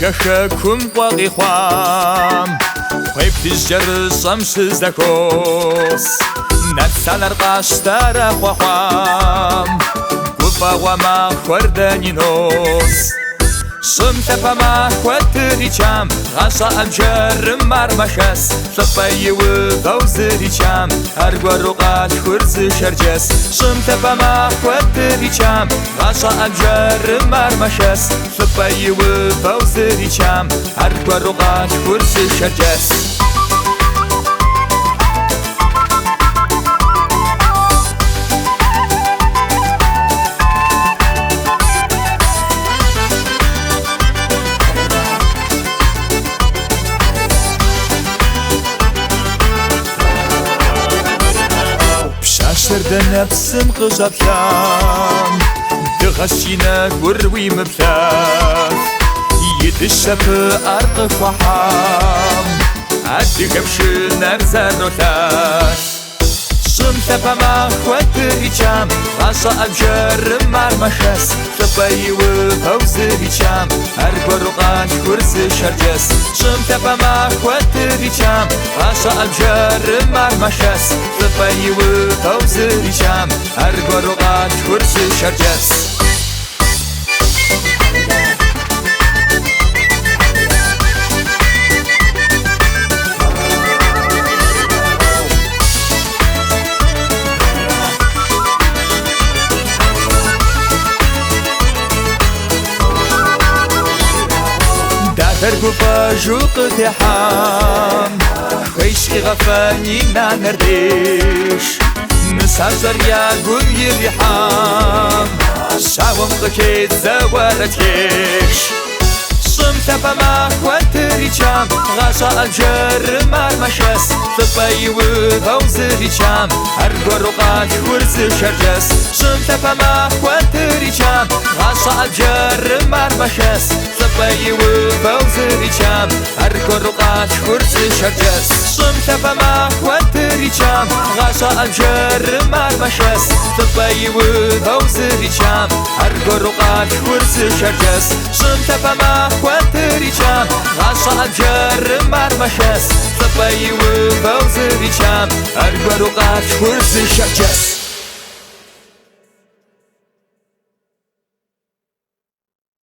Ягахакум вагихвам Хвептижжар шамшиздакос Нацалар каштара хвахвам Губагвама хварданинос Шымтапама хватыричам Гаша амжарым мармахас Лапайыуы гаузыричам Аргваругат хурзы шарджас Шымтапама хватыричам Гаша амжарым мармахас Лапайыуы гаузыричам Аргваругат хурзы шарджас شرد نفسم قشبشام دغشينا قروي مبلاف يدشف أرق فحام عدي كبش نرزر روتاش شمتفا ما خواتريشام غاشا أبجر مرمخس تبايو فوزريشام أرقروقات كرس شرجس شمتفا ما خواتريشام غاشا أبجر مرمخس تبايو فوزريشام أرقروقات كرس شرجس ترقب جوق تحام خيش غفاني نرديش مسافر يا قوم يريحام شاوم قكيت زوارتكيش شمتفا ما خواتريشام غاشا الجر مرمشس تبايو غوزريشام أرقروقات خورز شرجس شمتفا ما خواتريشام غاشا الجر مرمشس تبايو غوزريشام أرقروقات خورز شرجس شمتفا ما خواتريشام غاشا الجر مرمشس تبايو غوزريشام أرقروقات خورز شرجس شمتفا ما خواتريشام غاشا الجر مرمشس تبايو غوزريشام أرقروقات خورز شرجس